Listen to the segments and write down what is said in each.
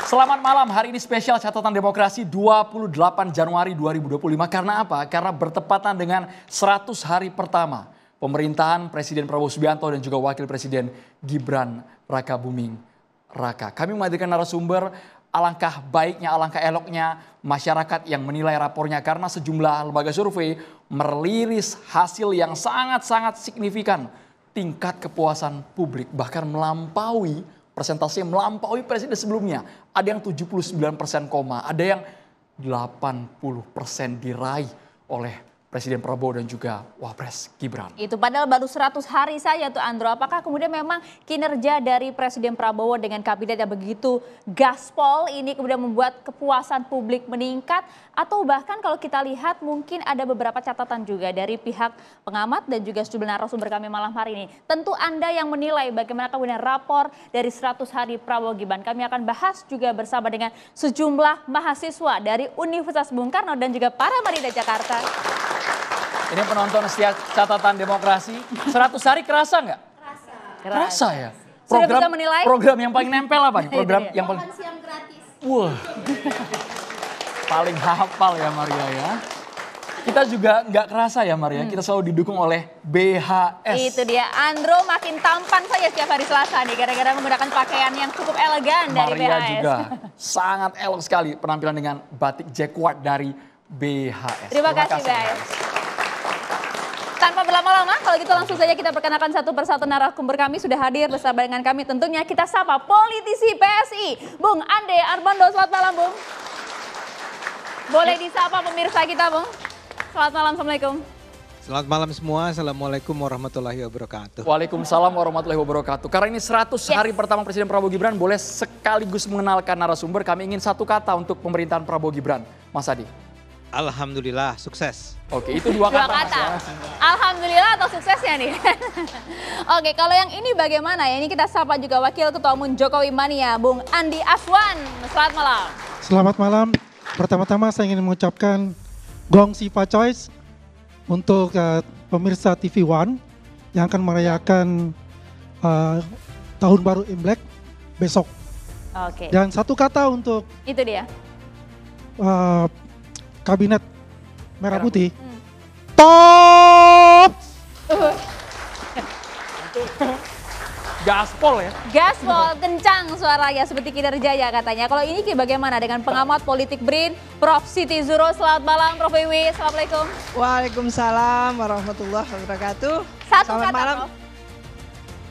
Selamat malam, hari ini spesial catatan demokrasi 28 Januari 2025. Karena apa? Karena bertepatan dengan 100 hari pertama pemerintahan Presiden Prabowo Subianto dan juga Wakil Presiden Gibran Rakabuming Raka. Kami menghadirkan narasumber, alangkah baiknya, alangkah eloknya masyarakat yang menilai rapornya karena sejumlah lembaga survei merilis hasil yang sangat-sangat signifikan. Tingkat kepuasan publik bahkan melampaui, presentasinya melampaui presiden sebelumnya. Ada yang 79%, ada yang 80% diraih oleh Presiden Prabowo dan juga Wapres Gibran. Itu padahal baru 100 hari saja tuh Andro. Apakah kemudian memang kinerja dari Presiden Prabowo dengan kabinet yang begitu gaspol ini kemudian membuat kepuasan publik meningkat? Atau bahkan kalau kita lihat mungkin ada beberapa catatan juga dari pihak pengamat dan juga sejumlah narasumber kami malam hari ini. Tentu Anda yang menilai bagaimana kemudian rapor dari 100 hari Prabowo Gibran. Kami akan bahas juga bersama dengan sejumlah mahasiswa dari Universitas Bung Karno dan juga para Marida Jakarta. Ini penonton setia catatan demokrasi. 100 hari kerasa nggak? Kerasa ya. Sudah bisa menilai? Program yang paling nempel apa nih? Program yang paling siang gratis. Wah. Paling hafal ya Maria ya. Kita juga nggak kerasa ya Maria, kita selalu didukung oleh BHS. Itu dia, Andro makin tampan saja setiap hari Selasa nih gara-gara menggunakan pakaian yang cukup elegan dari BHS. Maria juga sangat elok sekali penampilan dengan batik jacquard dari BHS. Terima kasih BHS. Tanpa berlama-lama, kalau gitu langsung saja kita perkenalkan satu persatu narasumber kami sudah hadir bersama dengan kami. Tentunya kita sapa politisi PSI, Bung Ande Armando. Selamat malam, Bung. Boleh disapa pemirsa kita, Bung. Selamat malam, Assalamualaikum. Selamat malam semua, Assalamualaikum warahmatullahi wabarakatuh. Waalaikumsalam warahmatullahi wabarakatuh. Karena ini 100 hari pertama Presiden Prabowo Gibran, boleh sekaligus mengenalkan narasumber. Kami ingin satu kata untuk pemerintahan Prabowo Gibran, Mas Adi. Alhamdulillah, sukses. Oke, itu dua kata. Mas, ya. Alhamdulillah atau suksesnya nih. Oke, kalau yang ini bagaimana ya? Ini kita sapa juga Wakil Ketua Umum Jokowi Mania, Bung Andi Aswan. Selamat malam. Selamat malam. Pertama-tama saya ingin mengucapkan Gong Sipa Choice untuk pemirsa TV One yang akan merayakan Tahun Baru Imlek besok. Oke. Dan satu kata untuk Itu dia. Kabinet Merah Putih. Top! Gaspol ya. Gaspol, kencang suaranya seperti kinerja ya katanya. Kalau ini bagaimana dengan pengamat politik BRIN, Prof. Siti Zuro. Selamat malam, Prof. Wiwi. Assalamualaikum. Waalaikumsalam warahmatullahi wabarakatuh. Satu Selamat kata, malam. Prof.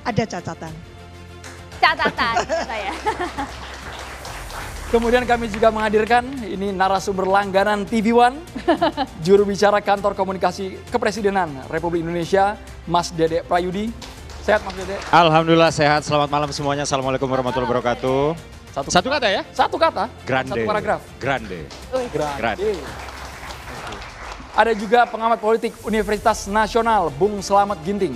Ada catatan. Catatan saya. Kemudian kami juga menghadirkan ini narasumber langganan TV One, juru bicara Kantor Komunikasi Kepresidenan Republik Indonesia, Mas Dede Prayudi. Sehat Mas Dede? Alhamdulillah sehat, selamat malam semuanya. Assalamualaikum warahmatullahi wabarakatuh. Satu kata ya? Satu kata. Grande. Satu paragraf. Grande. Grande. Ada juga pengamat politik Universitas Nasional, Bung Slamet Ginting.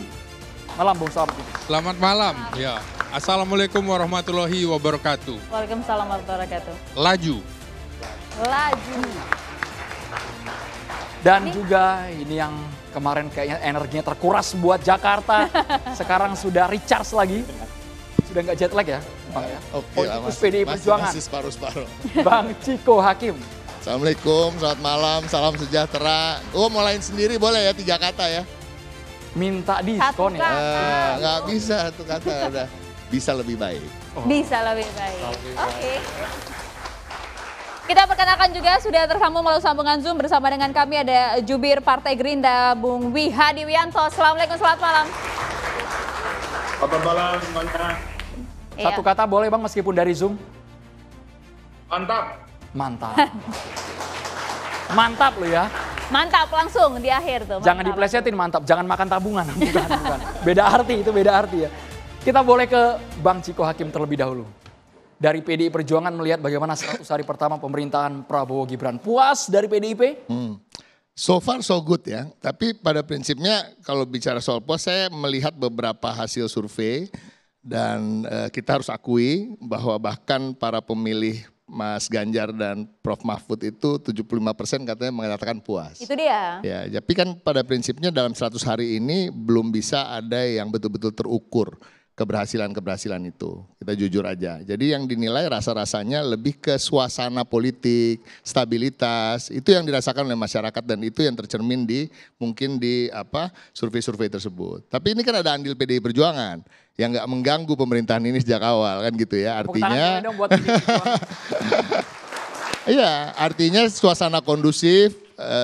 Malam Bung Slamet Ginting. Selamat malam. Ya. Assalamualaikum warahmatullahi wabarakatuh. Waalaikumsalam warahmatullahi wabarakatuh. Laju. Dan juga ini yang kemarin kayaknya energinya terkuras buat Jakarta. Sekarang sudah recharge lagi. Sudah nggak jet lag ya, Bang ya? Politikus PDI Perjuangan. Masih separuh-separuh. Bang Ciko Hakim. Assalamualaikum, selamat malam, salam sejahtera. Oh, mau lain sendiri boleh ya, 3 kata ya? Minta diskon ya? Nggak bisa, 1 kata udah. Bisa lebih baik. Bisa lebih baik. Oke. Kita perkenalkan juga sudah tersambung melalui sambungan Zoom bersama dengan kami ada Jubir Partai Gerindra Bung Wihadi Wianto. Assalamualaikum, selamat malam. Selamat malam semuanya. Satu kata boleh Bang meskipun dari Zoom? Mantap. Mantap. Mantap lo ya. Mantap langsung di akhir tuh. Jangan mantap. diplesetin mantap, jangan makan tabungan. Bukan. Beda arti, itu beda arti ya. Kita boleh ke Bang Ciko Hakim terlebih dahulu. Dari PDI Perjuangan melihat bagaimana 100 hari pertama pemerintahan Prabowo Gibran. Puas dari PDIP? So far so good ya. Tapi pada prinsipnya kalau bicara soal puas, saya melihat beberapa hasil survei. Dan kita harus akui bahwa bahkan para pemilih Mas Ganjar dan Prof Mahfud itu 75% katanya mengatakan puas. Itu dia. Ya, tapi kan pada prinsipnya dalam 100 hari ini belum bisa ada yang betul-betul terukur. keberhasilan itu. Kita jujur aja. Jadi yang dinilai rasa-rasanya lebih ke suasana politik, stabilitas, itu yang dirasakan oleh masyarakat dan itu yang tercermin mungkin di survei-survei tersebut. Tapi ini kan ada andil PDI Perjuangan yang nggak mengganggu pemerintahan ini sejak awal kan gitu ya. Artinya iya, artinya suasana kondusif,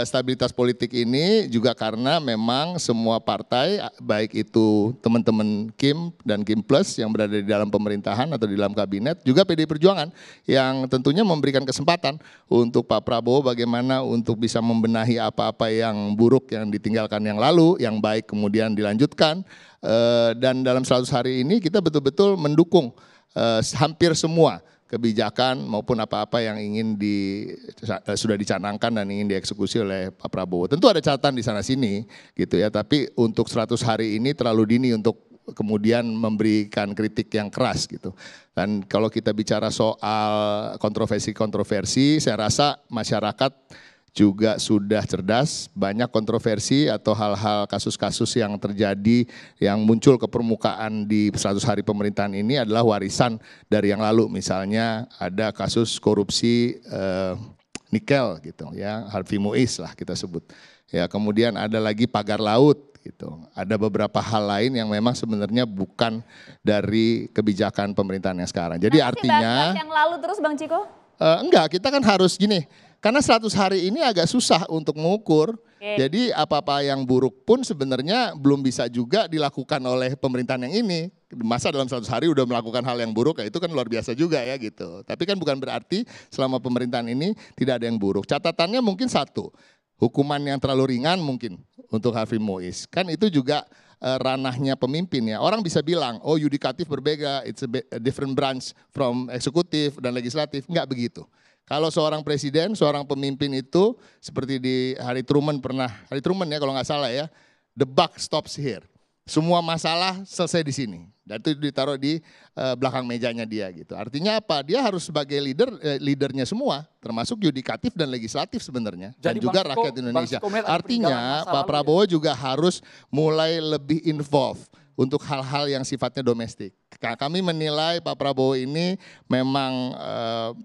stabilitas politik ini juga karena memang semua partai, baik itu teman-teman Kim dan Kim Plus yang berada di dalam pemerintahan atau di dalam kabinet, juga PDI Perjuangan yang tentunya memberikan kesempatan untuk Pak Prabowo bagaimana untuk bisa membenahi apa-apa yang buruk yang ditinggalkan yang lalu, yang baik kemudian dilanjutkan. Dan dalam 100 hari ini kita betul-betul mendukung hampir semua kebijakan maupun apa-apa yang sudah dicanangkan dan ingin dieksekusi oleh Pak Prabowo. Tentu ada catatan di sana sini gitu ya, tapi untuk 100 hari ini terlalu dini untuk kemudian memberikan kritik yang keras gitu. Dan kalau kita bicara soal kontroversi, saya rasa masyarakat juga sudah cerdas, banyak kontroversi atau hal-hal kasus-kasus yang terjadi yang muncul ke permukaan di 100 hari pemerintahan ini adalah warisan dari yang lalu. Misalnya ada kasus korupsi nikel gitu ya, Harvey Muiz lah kita sebut. Ya, kemudian ada lagi pagar laut gitu. Ada beberapa hal lain yang memang sebenarnya bukan dari kebijakan pemerintahan yang sekarang. Jadi artinya yang lalu terus Bang Ciko? Enggak, kita kan harus gini. Karena 100 hari ini agak susah untuk mengukur, jadi apa-apa yang buruk pun sebenarnya belum bisa juga dilakukan oleh pemerintahan yang ini. Masa dalam 100 hari udah melakukan hal yang buruk, ya itu kan luar biasa juga ya gitu. Tapi kan bukan berarti selama pemerintahan ini tidak ada yang buruk. Catatannya mungkin satu, hukuman yang terlalu ringan mungkin untuk Harvey Muiz. Kan itu juga ranahnya pemimpin ya. Orang bisa bilang, oh yudikatif berbeda, it's a different branch from eksekutif dan legislatif. Enggak begitu. Kalau seorang presiden, seorang pemimpin itu seperti di Harry Truman ya kalau nggak salah ya, the buck stops here. Semua masalah selesai di sini. Dan itu ditaruh di belakang mejanya dia gitu. Artinya apa? Dia harus sebagai leadernya semua, termasuk yudikatif dan legislatif sebenarnya. Dan juga rakyat Indonesia. Artinya Pak Prabowo juga harus mulai lebih involve untuk hal-hal yang sifatnya domestik. Kami menilai Pak Prabowo ini memang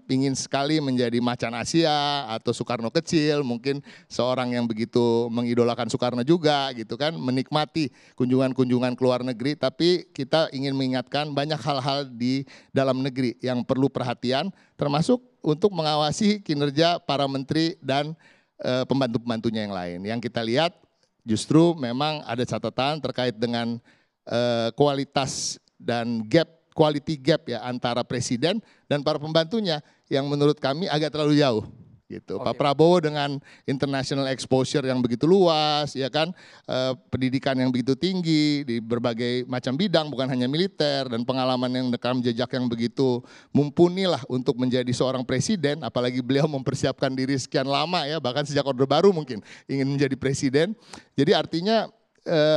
ingin sekali menjadi macan Asia atau Soekarno kecil, mungkin seorang yang begitu mengidolakan Soekarno juga gitu kan, menikmati kunjungan-kunjungan ke luar negeri, tapi kita ingin mengingatkan banyak hal-hal di dalam negeri yang perlu perhatian, termasuk untuk mengawasi kinerja para menteri dan pembantu-pembantunya yang lain. Yang kita lihat justru memang ada catatan terkait dengan kualitas dan quality gap ya antara presiden dan para pembantunya yang menurut kami agak terlalu jauh gitu. Pak Prabowo dengan international exposure yang begitu luas ya kan, pendidikan yang begitu tinggi di berbagai macam bidang bukan hanya militer, dan pengalaman yang rekam jejak yang begitu mumpuni lah untuk menjadi seorang presiden, apalagi beliau mempersiapkan diri sekian lama ya, bahkan sejak Orde Baru mungkin ingin menjadi presiden. Jadi artinya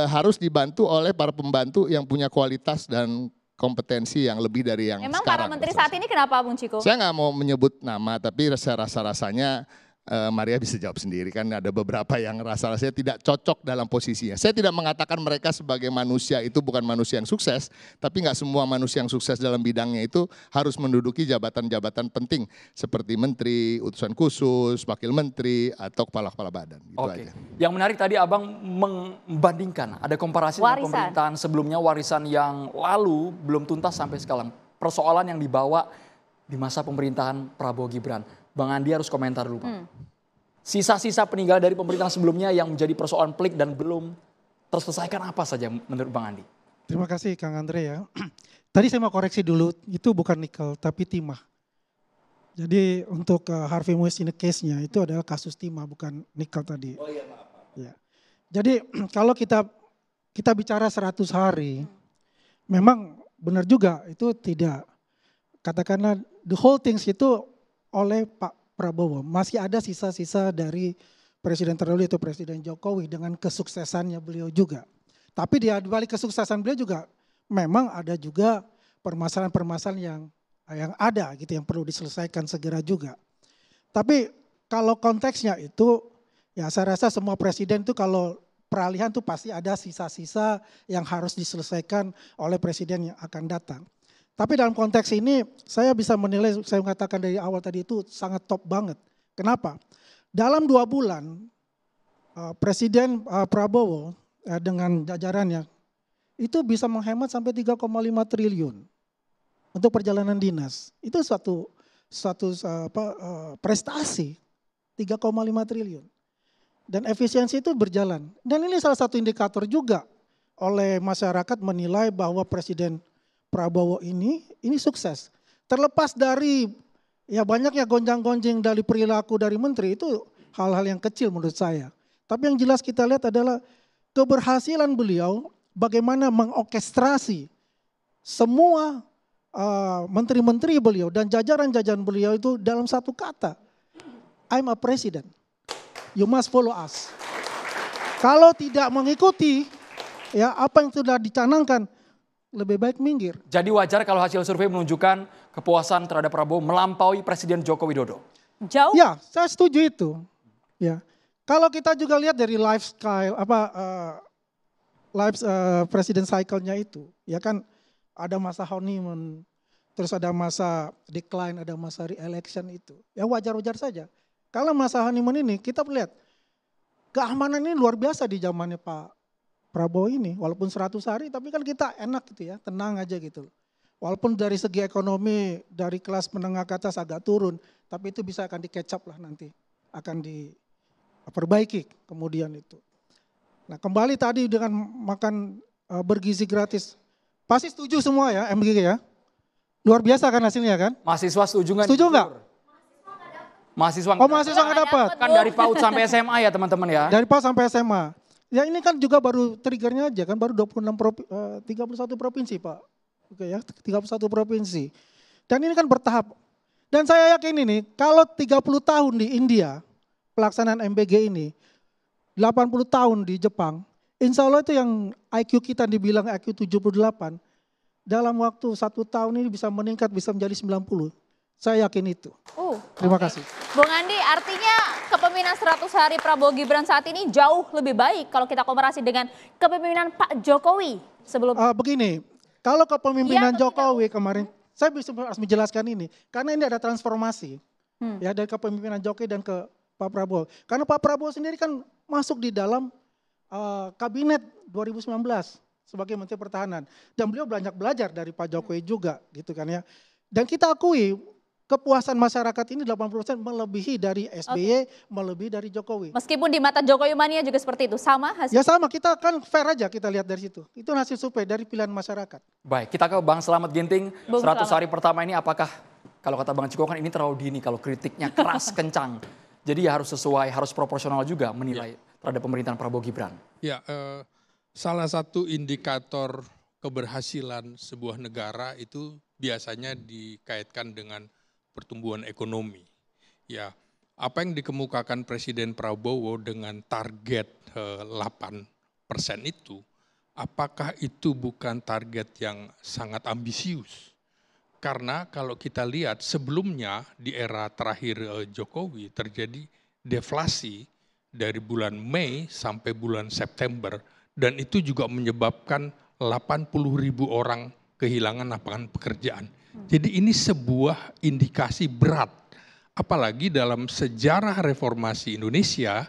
harus dibantu oleh para pembantu yang punya kualitas dan kompetensi yang lebih dari yang Memang sekarang. Para menteri saat ini kenapa Bung Ciko? Saya nggak mau menyebut nama, tapi rasa-rasanya Maria bisa jawab sendiri, kan ada beberapa yang rasa-rasanya tidak cocok dalam posisinya. Saya tidak mengatakan mereka sebagai manusia itu bukan manusia yang sukses, tapi nggak semua manusia yang sukses dalam bidangnya itu harus menduduki jabatan-jabatan penting seperti menteri, utusan khusus, wakil menteri, atau kepala-kepala badan. Gitu aja. Yang menarik tadi Abang membandingkan, ada komparasi dengan pemerintahan sebelumnya, warisan yang lalu belum tuntas sampai sekarang. Persoalan yang dibawa di masa pemerintahan Prabowo Gibran. Bang Andi harus komentar dulu Pak. Sisa-sisa peninggalan dari pemerintahan sebelumnya yang menjadi persoalan pelik dan belum terselesaikan apa saja menurut Bang Andi? Terima kasih Kang Andre ya. Tadi saya mau koreksi dulu, itu bukan nikel tapi timah. Jadi untuk Harvey Muiz ini case-nya itu adalah kasus timah, bukan nikel tadi. Oh iya maaf. Ya. Jadi kalau kita bicara 100 hari, memang benar juga itu tidak, katakanlah the whole things itu oleh Pak Prabowo. Masih ada sisa-sisa dari presiden terdahulu itu Presiden Jokowi dengan kesuksesannya beliau juga. Tapi di balik kesuksesan beliau juga memang ada juga permasalahan-permasalahan yang ada gitu yang perlu diselesaikan segera juga. Tapi kalau konteksnya itu ya saya rasa semua presiden itu kalau peralihan tuh pasti ada sisa-sisa yang harus diselesaikan oleh presiden yang akan datang. Tapi dalam konteks ini saya bisa menilai, saya mengatakan dari awal tadi itu sangat top banget. Kenapa? Dalam 2 bulan Presiden Prabowo dengan jajarannya itu bisa menghemat sampai 3,5 triliun untuk perjalanan dinas. Itu suatu prestasi, 3,5 triliun. Dan efisiensi itu berjalan. Dan ini salah satu indikator juga oleh masyarakat menilai bahwa Presiden Prabowo ini sukses. Terlepas dari ya banyaknya gonjang-gonjing dari perilaku dari menteri, itu hal-hal yang kecil menurut saya. Tapi yang jelas kita lihat adalah keberhasilan beliau bagaimana mengorkestrasi semua menteri-menteri beliau dan jajaran-jajaran beliau itu dalam satu kata. I'm a president. You must follow us. Kalau tidak mengikuti ya apa yang sudah dicanangkan, lebih baik minggir. Jadi wajar kalau hasil survei menunjukkan kepuasan terhadap Prabowo melampaui Presiden Joko Widodo. Jauh? Ya, saya setuju itu. Ya, kalau kita juga lihat dari presiden cycle-nya itu, ya kan ada masa honeymoon, terus ada masa decline, ada masa re-election itu. Ya wajar-wajar saja. Kalau masa honeymoon ini kita lihat keamanan ini luar biasa di zamannya Pak Prabowo ini, walaupun 100 hari, tapi kan kita enak gitu ya, tenang aja gitu. Walaupun dari segi ekonomi, dari kelas menengah ke atas agak turun, tapi itu bisa akan di-catch up lah nanti, akan diperbaiki kemudian itu. Nah kembali tadi dengan makan bergizi gratis, pasti setuju semua ya MGG ya? Luar biasa kan hasilnya kan? Mahasiswa setuju nggak? Setuju nggak? Mahasiswa nggak dapat. Kan dari PAUD sampai SMA ya teman-teman ya? Dari PAUD sampai SMA. Ya ini kan juga baru triggernya aja kan, baru 31 provinsi Pak. Oke ya, 31 provinsi. Dan ini kan bertahap. Dan saya yakin ini, kalau 30 tahun di India, pelaksanaan MBG ini, 80 tahun di Jepang, insya Allah itu yang IQ kita dibilang IQ 78, dalam waktu 1 tahun ini bisa meningkat, bisa menjadi 90. Saya yakin itu. Terima kasih. Bung Andi, artinya kepemimpinan 100 hari Prabowo Gibran saat ini jauh lebih baik kalau kita komparasi dengan kepemimpinan Pak Jokowi sebelum. Begini, kalau kepemimpinan Jokowi kemarin, saya bisa harus menjelaskan ini, karena ini ada transformasi ya dari kepemimpinan Jokowi dan ke Pak Prabowo. Karena Pak Prabowo sendiri kan masuk di dalam kabinet 2019 sebagai Menteri Pertahanan, dan beliau banyak belajar dari Pak Jokowi juga, gitu kan ya. Dan kita akui kepuasan masyarakat ini 80% melebihi dari SBY, melebihi dari Jokowi. Meskipun di mata Jokowi mania juga seperti itu, sama hasil? Ya sama, kita kan fair aja kita lihat dari situ. Itu hasil survei dari pilihan masyarakat. Baik, kita ke Bang Slamet Ginting. 100 hari pertama ini apakah, kalau kata Bang Ciko kan ini terlalu dini kalau kritiknya keras, kencang. Jadi ya harus sesuai, harus proporsional juga menilai terhadap pemerintahan Prabowo Gibran. Ya, salah satu indikator keberhasilan sebuah negara itu biasanya dikaitkan dengan pertumbuhan ekonomi. Ya, apa yang dikemukakan Presiden Prabowo dengan target 8% itu, apakah itu bukan target yang sangat ambisius? Karena kalau kita lihat sebelumnya di era terakhir Jokowi terjadi deflasi dari bulan Mei sampai bulan September, dan itu juga menyebabkan 80.000 orang kehilangan lapangan pekerjaan. Jadi ini sebuah indikasi berat, apalagi dalam sejarah reformasi Indonesia,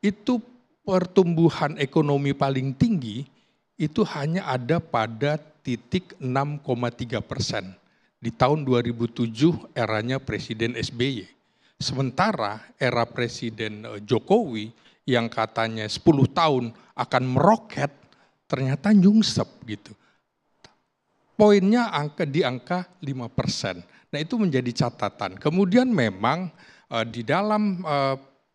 itu pertumbuhan ekonomi paling tinggi itu hanya ada pada titik 6,3% di tahun 2007 eranya Presiden SBY. Sementara era Presiden Jokowi yang katanya 10 tahun akan meroket, ternyata nyungsep gitu. Poinnya di angka 5%. Nah itu menjadi catatan. Kemudian memang di dalam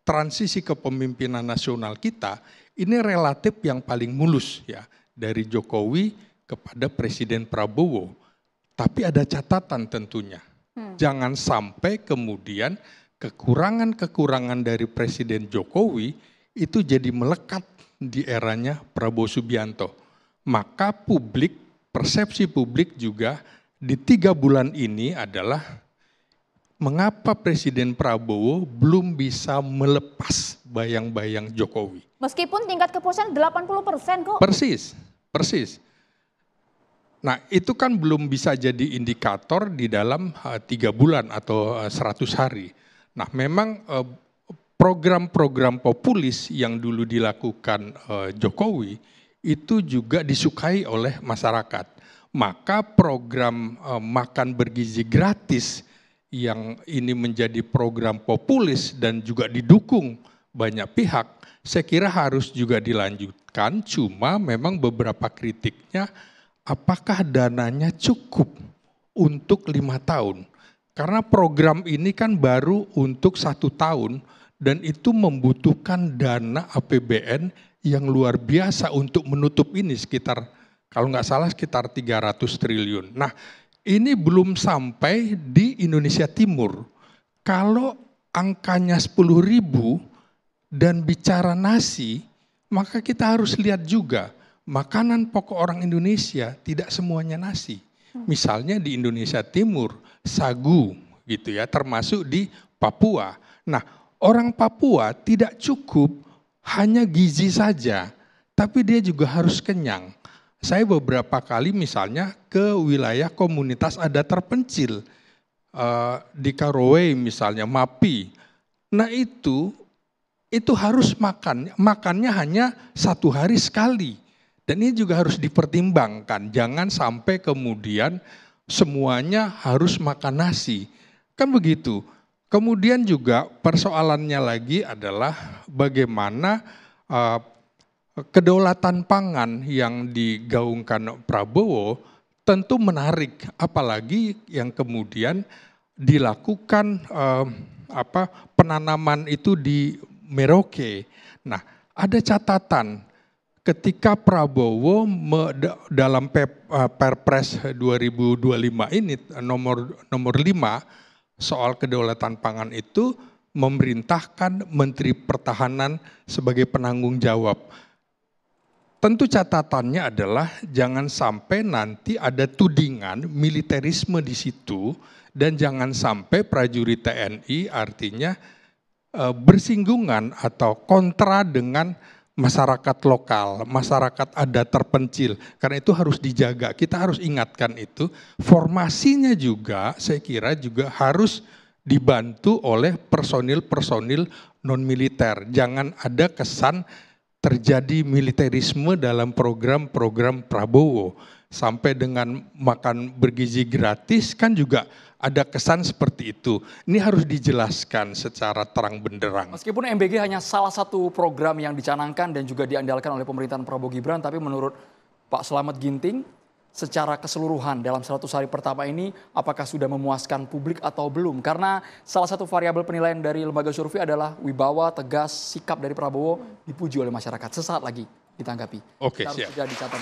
transisi kepemimpinan nasional kita, ini relatif yang paling mulus ya. Dari Jokowi kepada Presiden Prabowo. Tapi ada catatan tentunya. Jangan sampai kemudian kekurangan-kekurangan dari Presiden Jokowi itu jadi melekat di eranya Prabowo Subianto. Maka persepsi publik juga di 3 bulan ini adalah mengapa Presiden Prabowo belum bisa melepas bayang-bayang Jokowi. Meskipun tingkat kepuasan 80% kok. Persis. Nah itu kan belum bisa jadi indikator di dalam 3 bulan atau 100 hari. Nah memang program-program populis yang dulu dilakukan Jokowi itu juga disukai oleh masyarakat. Maka program makan bergizi gratis yang ini menjadi program populis dan juga didukung banyak pihak, saya kira harus juga dilanjutkan, cuma memang beberapa kritiknya, apakah dananya cukup untuk 5 tahun? Karena program ini kan baru untuk 1 tahun, dan itu membutuhkan dana APBN yang luar biasa untuk menutup ini sekitar, kalau nggak salah sekitar 300 triliun. Nah ini belum sampai di Indonesia Timur. Kalau angkanya 10.000 dan bicara nasi, maka kita harus lihat juga makanan pokok orang Indonesia tidak semuanya nasi. Misalnya di Indonesia Timur, sagu gitu ya, termasuk di Papua. Nah, orang Papua tidak cukup hanya gizi saja, tapi dia juga harus kenyang. Saya beberapa kali misalnya ke wilayah komunitas adat terpencil, di Karowe misalnya, Mapi. Nah itu harus makannya hanya 1 hari sekali. Dan ini juga harus dipertimbangkan, jangan sampai kemudian semuanya harus makan nasi. Kan begitu. Kemudian juga persoalannya lagi adalah bagaimana kedaulatan pangan yang digaungkan Prabowo tentu menarik, apalagi yang kemudian dilakukan penanaman itu di Merauke. Nah, ada catatan ketika Prabowo dalam Perpres 2025 ini nomor 5 soal kedaulatan pangan itu memerintahkan Menteri Pertahanan sebagai penanggung jawab. Tentu catatannya adalah jangan sampai nanti ada tudingan militerisme di situ dan jangan sampai prajurit TNI artinya bersinggungan atau kontra dengan masyarakat lokal, masyarakat adat terpencil. Karena itu harus dijaga, kita harus ingatkan itu. Formasinya juga saya kira juga harus dibantu oleh personil-personil non-militer. Jangan ada kesan terjadi militerisme dalam program-program Prabowo. Sampai dengan makan bergizi gratis kan juga ada kesan seperti itu. Ini harus dijelaskan secara terang benderang. Meskipun MBG hanya salah satu program yang dicanangkan dan juga diandalkan oleh pemerintahan Prabowo Gibran, tapi menurut Pak Slamet Ginting, secara keseluruhan dalam 100 hari pertama ini apakah sudah memuaskan publik atau belum? Karena salah satu variabel penilaian dari lembaga survei adalah wibawa, tegas, sikap dari Prabowo dipuji oleh masyarakat. Sesaat lagi ditanggapi. Oke, siap. Harus sudah dicatat.